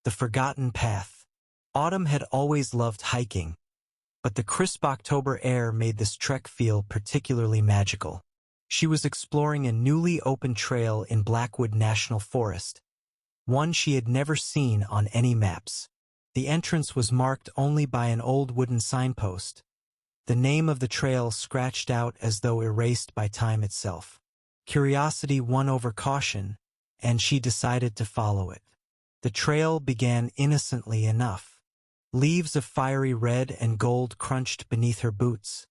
The forgotten path. Autumn had always loved hiking, but the crisp October air made this trek feel particularly magical. She was exploring a newly opened trail in Blackwood National Forest, one she had never seen on any maps. The entrance was marked only by an old wooden signpost, the name of the trail scratched out as though erased by time itself. Curiosity won over caution, and she decided to follow it. The trail began innocently enough. Leaves of fiery red and gold crunched beneath her boots,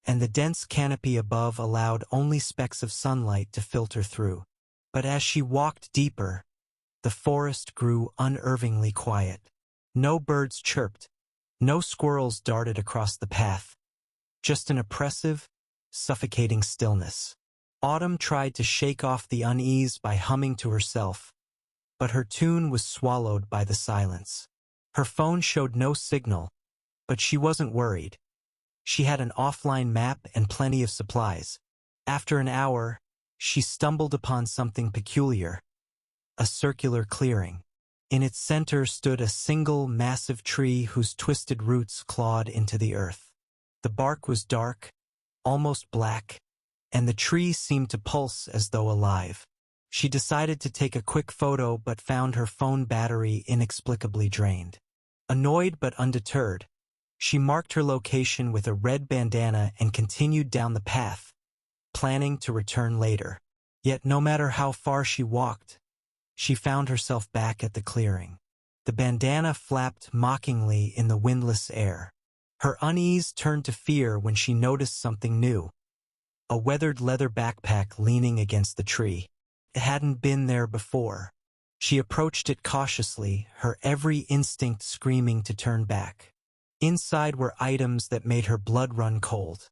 and the dense canopy above allowed only specks of sunlight to filter through. But as she walked deeper, the forest grew unnervingly quiet. No birds chirped, no squirrels darted across the path. Just an oppressive, suffocating stillness. Autumn tried to shake off the unease by humming to herself, but her tune was swallowed by the silence. Her phone showed no signal, but she wasn't worried. She had an offline map and plenty of supplies. After an hour, she stumbled upon something peculiar. A circular clearing. In its center stood a single massive tree whose twisted roots clawed into the earth. The bark was dark, almost black, and the tree seemed to pulse as though alive. She decided to take a quick photo but found her phone battery inexplicably drained. Annoyed but undeterred, she marked her location with a red bandana and continued down the path, planning to return later. Yet no matter how far she walked, she found herself back at the clearing. The bandana flapped mockingly in the windless air. Her unease turned to fear when she noticed something new. A weathered leather backpack leaning against the tree. It hadn't been there before. She approached it cautiously, her every instinct screaming to turn back. Inside were items that made her blood run cold.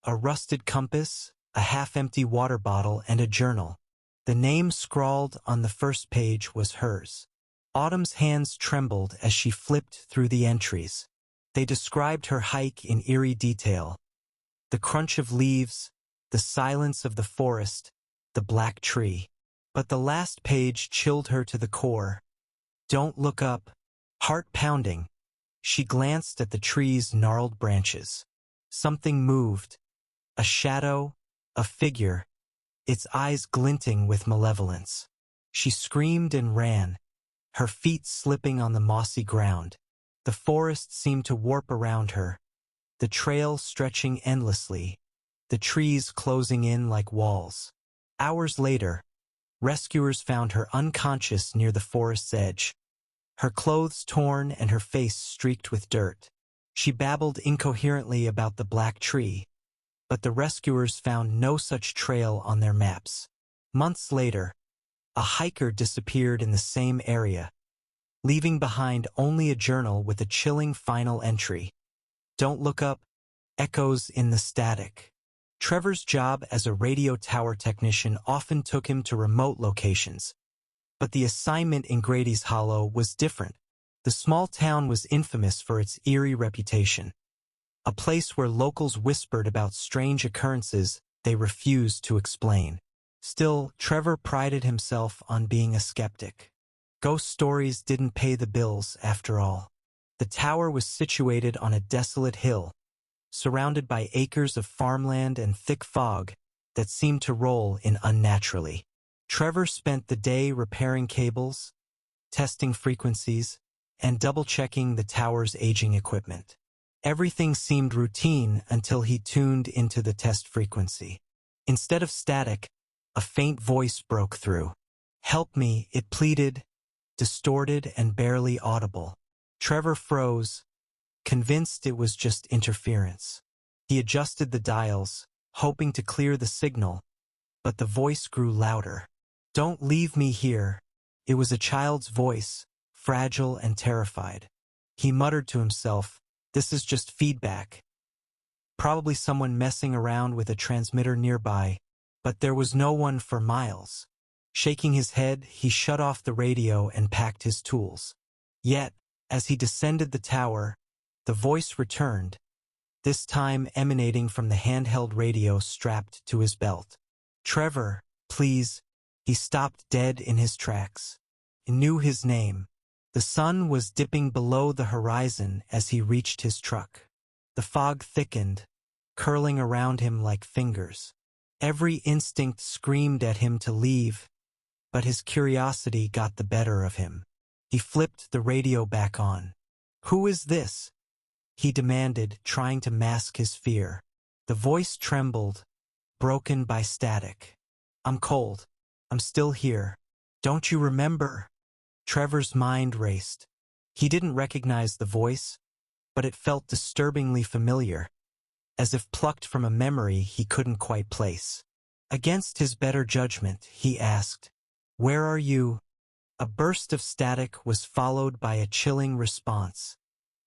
A rusted compass, a half-empty water bottle, and a journal. The name scrawled on the first page was hers. Autumn's hands trembled as she flipped through the entries. They described her hike in eerie detail. The crunch of leaves, the silence of the forest, the black tree. But the last page chilled her to the core. Don't look up. Heart pounding. She glanced at the tree's gnarled branches. Something moved. A shadow, a figure, its eyes glinting with malevolence. She screamed and ran, her feet slipping on the mossy ground. The forest seemed to warp around her, the trail stretching endlessly, the trees closing in like walls. Hours later, rescuers found her unconscious near the forest's edge, her clothes torn and her face streaked with dirt. She babbled incoherently about the black tree, but the rescuers found no such trail on their maps. Months later, a hiker disappeared in the same area, leaving behind only a journal with a chilling final entry. Don't look up, echoes in the static. Trevor's job as a radio tower technician often took him to remote locations, but the assignment in Grady's Hollow was different. The small town was infamous for its eerie reputation, a place where locals whispered about strange occurrences they refused to explain. Still, Trevor prided himself on being a skeptic. Ghost stories didn't pay the bills, after all. The tower was situated on a desolate hill, surrounded by acres of farmland and thick fog that seemed to roll in unnaturally. Trevor spent the day repairing cables, testing frequencies, and double-checking the tower's aging equipment. Everything seemed routine until he tuned into the test frequency. Instead of static, a faint voice broke through. "Help me," it pleaded, distorted and barely audible. Trevor froze, convinced it was just interference. He adjusted the dials, hoping to clear the signal, but the voice grew louder. "Don't leave me here." It was a child's voice, fragile and terrified. He muttered to himself, "This is just feedback. Probably someone messing around with a transmitter nearby." But there was no one for miles. Shaking his head, he shut off the radio and packed his tools. Yet, as he descended the tower, the voice returned, this time emanating from the handheld radio strapped to his belt. "Trevor, please." He stopped dead in his tracks. He knew his name, The sun was dipping below the horizon as he reached his truck. The fog thickened, curling around him like fingers. Every instinct screamed at him to leave, but his curiosity got the better of him. He flipped the radio back on. "Who is this?" he demanded, trying to mask his fear. The voice trembled, broken by static. "I'm cold. I'm still here. Don't you remember?" Trevor's mind raced. He didn't recognize the voice, but it felt disturbingly familiar, as if plucked from a memory he couldn't quite place. Against his better judgment, he asked, "Where are you?" A burst of static was followed by a chilling response.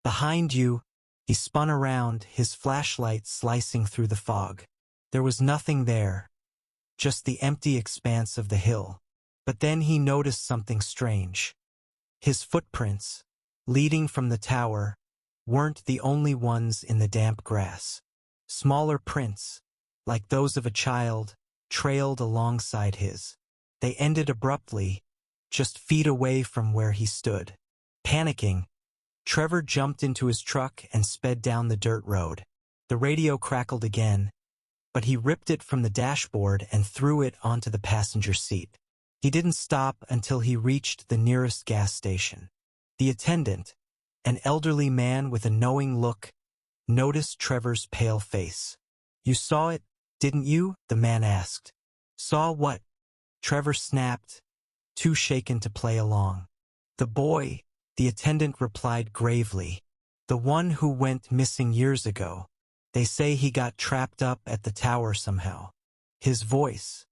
"Behind you." He spun around, his flashlight slicing through the fog. There was nothing there, just the empty expanse of the hill. But then he noticed something strange. His footprints, leading from the tower, weren't the only ones in the damp grass. Smaller prints, like those of a child, trailed alongside his. They ended abruptly, just feet away from where he stood. Panicking, Trevor jumped into his truck and sped down the dirt road. The radio crackled again, but he ripped it from the dashboard and threw it onto the passenger seat. He didn't stop until he reached the nearest gas station. The attendant, an elderly man with a knowing look, noticed Trevor's pale face. "You saw it, didn't you?" the man asked. "Saw what?" Trevor snapped, too shaken to play along. "The boy," the attendant replied gravely. "The one who went missing years ago. They say he got trapped up at the tower somehow." His voice,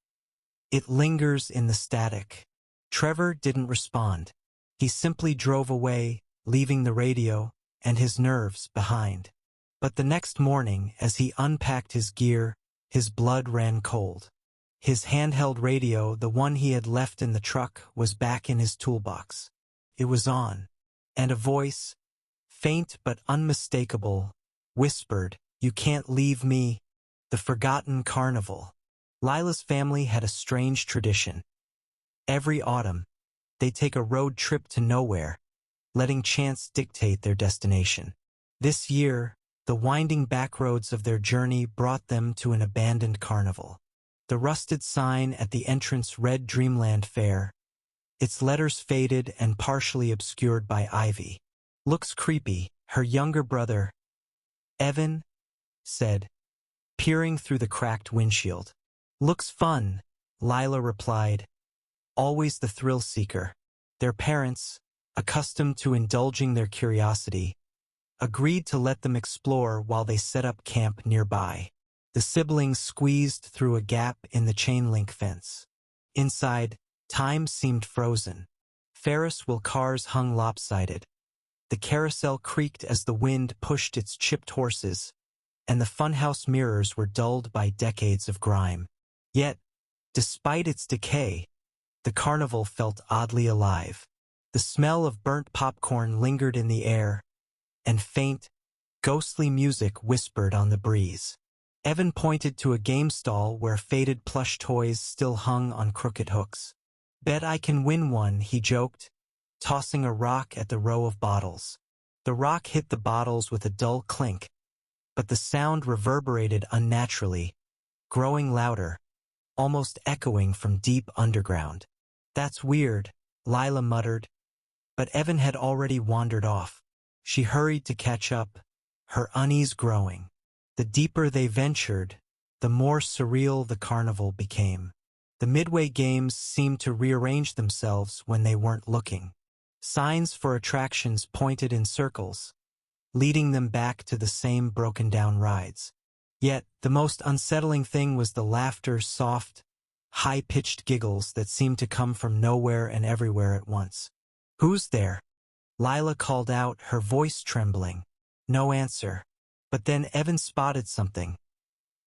it lingers in the static. Trevor didn't respond. He simply drove away, leaving the radio and his nerves behind. But the next morning, as he unpacked his gear, his blood ran cold. His handheld radio, the one he had left in the truck, was back in his toolbox. It was on, and a voice, faint but unmistakable, whispered, "You can't leave me." The forgotten carnival. Lila's family had a strange tradition. Every autumn, they'd take a road trip to nowhere, letting chance dictate their destination. This year, the winding back roads of their journey brought them to an abandoned carnival. The rusted sign at the entrance read Dreamland Fair, its letters faded and partially obscured by ivy. "Looks creepy," her younger brother, Evan, said, peering through the cracked windshield. "Looks fun," Lila replied, always the thrill-seeker. Their parents, accustomed to indulging their curiosity, agreed to let them explore while they set up camp nearby. The siblings squeezed through a gap in the chain-link fence. Inside, time seemed frozen. Ferris wheel cars hung lopsided. The carousel creaked as the wind pushed its chipped horses, and the funhouse mirrors were dulled by decades of grime. Yet, despite its decay, the carnival felt oddly alive. The smell of burnt popcorn lingered in the air, and faint, ghostly music whispered on the breeze. Evan pointed to a game stall where faded plush toys still hung on crooked hooks. "Bet I can win one," he joked, tossing a rock at the row of bottles. The rock hit the bottles with a dull clink, but the sound reverberated unnaturally, growing louder, almost echoing from deep underground. "That's weird," Lila muttered, but Evan had already wandered off. She hurried to catch up, her unease growing. The deeper they ventured, the more surreal the carnival became. The midway games seemed to rearrange themselves when they weren't looking. Signs for attractions pointed in circles, leading them back to the same broken-down rides. Yet, the most unsettling thing was the laughter, soft, high-pitched giggles that seemed to come from nowhere and everywhere at once. "Who's there?" Lila called out, her voice trembling. No answer. But then Evan spotted something.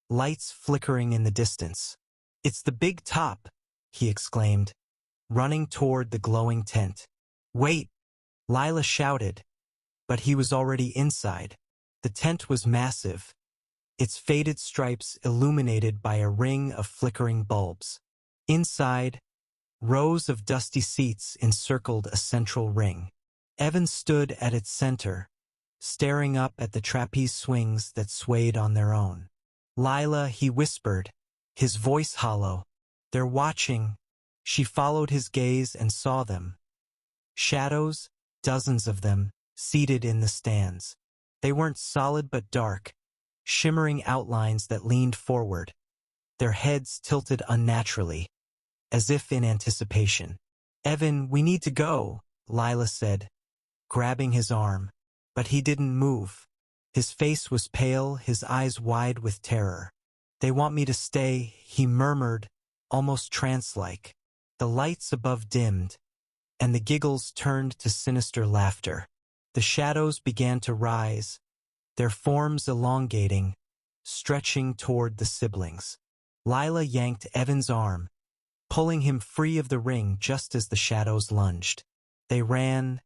Lights flickering in the distance. "It's the big top," he exclaimed, running toward the glowing tent. "Wait!" Lila shouted, but he was already inside. The tent was massive, its faded stripes illuminated by a ring of flickering bulbs. Inside, rows of dusty seats encircled a central ring. Evan stood at its center, staring up at the trapeze swings that swayed on their own. "Lila," he whispered, his voice hollow. "They're watching." She followed his gaze and saw them. Shadows, dozens of them, seated in the stands. They weren't solid but dark, shimmering outlines that leaned forward, their heads tilted unnaturally, as if in anticipation. "Evan, we need to go," Lila said, grabbing his arm, but he didn't move. His face was pale, his eyes wide with terror. "They want me to stay," he murmured, almost trance-like. The lights above dimmed, and the giggles turned to sinister laughter. The shadows began to rise, their forms elongating, stretching toward the siblings. Lila yanked Evan's arm, pulling him free of the ring just as the shadows lunged. They ran,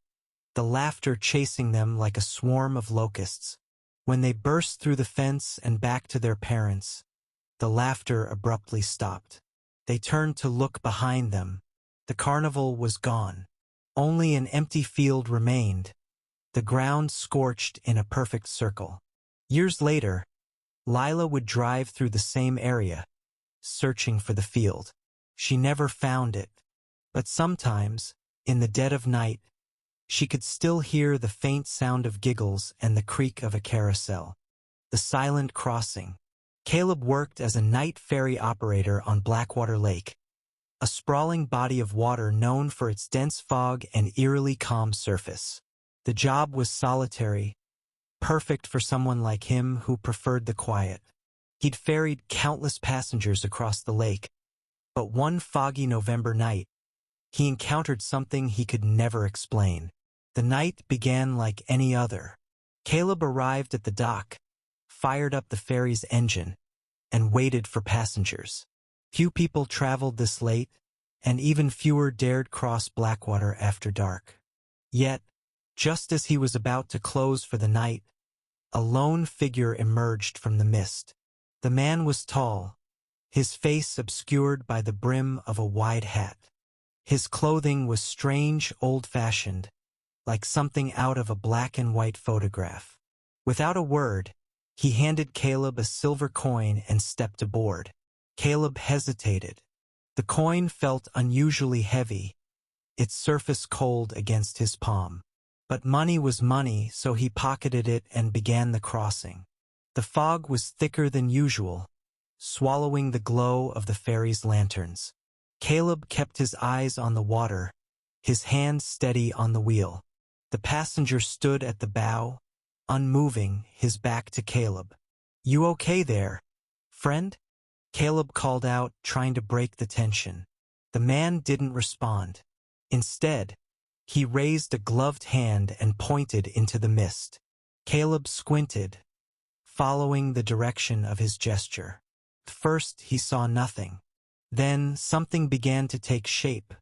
the laughter chasing them like a swarm of locusts. When they burst through the fence and back to their parents, the laughter abruptly stopped. They turned to look behind them. The carnival was gone. Only an empty field remained, the ground scorched in a perfect circle. Years later, Lila would drive through the same area, searching for the field. She never found it, but sometimes, in the dead of night, she could still hear the faint sound of giggles and the creak of a carousel. The silent crossing. Caleb worked as a night ferry operator on Blackwater Lake, a sprawling body of water known for its dense fog and eerily calm surface. The job was solitary, perfect for someone like him who preferred the quiet. He'd ferried countless passengers across the lake, but one foggy November night, he encountered something he could never explain. The night began like any other. Caleb arrived at the dock, fired up the ferry's engine, and waited for passengers. Few people traveled this late, and even fewer dared cross Blackwater after dark. Yet, just as he was about to close for the night, a lone figure emerged from the mist. The man was tall, his face obscured by the brim of a wide hat. His clothing was strange, old-fashioned, like something out of a black-and-white photograph. Without a word, he handed Caleb a silver coin and stepped aboard. Caleb hesitated. The coin felt unusually heavy, its surface cold against his palm. But money was money, so he pocketed it and began the crossing. The fog was thicker than usual, swallowing the glow of the ferry's lanterns. Caleb kept his eyes on the water, his hand steady on the wheel. The passenger stood at the bow, unmoving, his back to Caleb. "You okay there, friend?" Caleb called out, trying to break the tension. The man didn't respond. Instead, he raised a gloved hand and pointed into the mist. Caleb squinted, following the direction of his gesture. First, he saw nothing. Then, something began to take shape,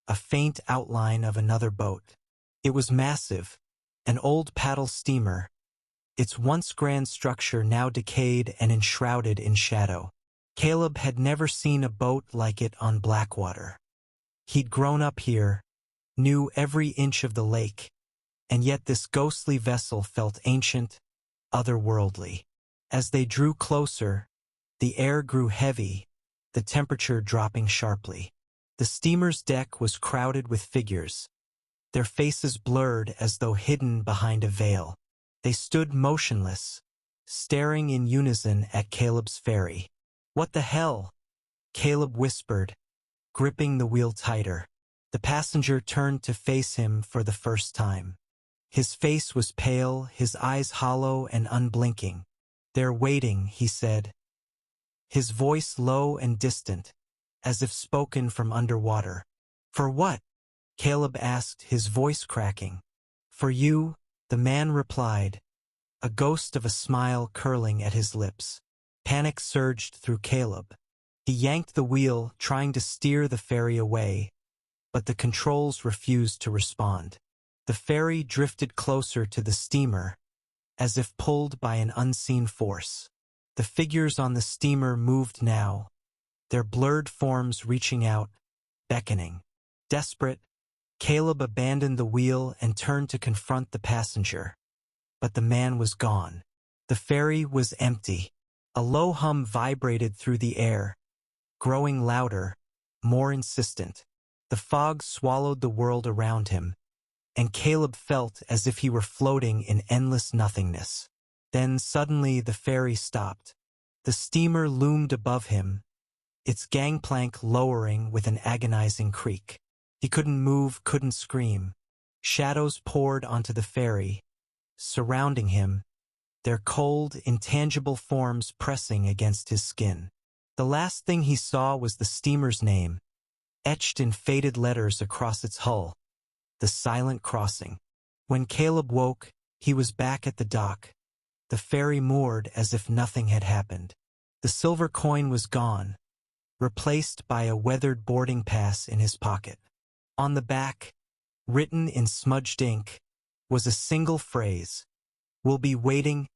a faint outline of another boat. It was massive, an old paddle steamer, its once grand structure now decayed and enshrouded in shadow. Caleb had never seen a boat like it on Blackwater. He'd grown up here, knew every inch of the lake, and yet this ghostly vessel felt ancient, otherworldly. As they drew closer, the air grew heavy, the temperature dropping sharply. The steamer's deck was crowded with figures, their faces blurred as though hidden behind a veil. They stood motionless, staring in unison at Caleb's ferry. "What the hell?" Caleb whispered, gripping the wheel tighter. The passenger turned to face him for the first time. His face was pale, his eyes hollow and unblinking. "They're waiting," he said, his voice low and distant, as if spoken from underwater. "For what?" Caleb asked, his voice cracking. "For you," the man replied, a ghost of a smile curling at his lips. Panic surged through Caleb. He yanked the wheel, trying to steer the ferry away, but the controls refused to respond. The ferry drifted closer to the steamer, as if pulled by an unseen force. The figures on the steamer moved now, their blurred forms reaching out, beckoning. Desperate, Caleb abandoned the wheel and turned to confront the passenger. But the man was gone. The ferry was empty. A low hum vibrated through the air, growing louder, more insistent. The fog swallowed the world around him, and Caleb felt as if he were floating in endless nothingness. Then suddenly the ferry stopped. The steamer loomed above him, its gangplank lowering with an agonizing creak. He couldn't move, couldn't scream. Shadows poured onto the ferry, surrounding him, their cold, intangible forms pressing against his skin. The last thing he saw was the steamer's name, etched in faded letters across its hull, the Silent Crossing. When Caleb woke, he was back at the dock, the ferry moored as if nothing had happened. The silver coin was gone, replaced by a weathered boarding pass in his pocket. On the back, written in smudged ink, was a single phrase, "We'll be waiting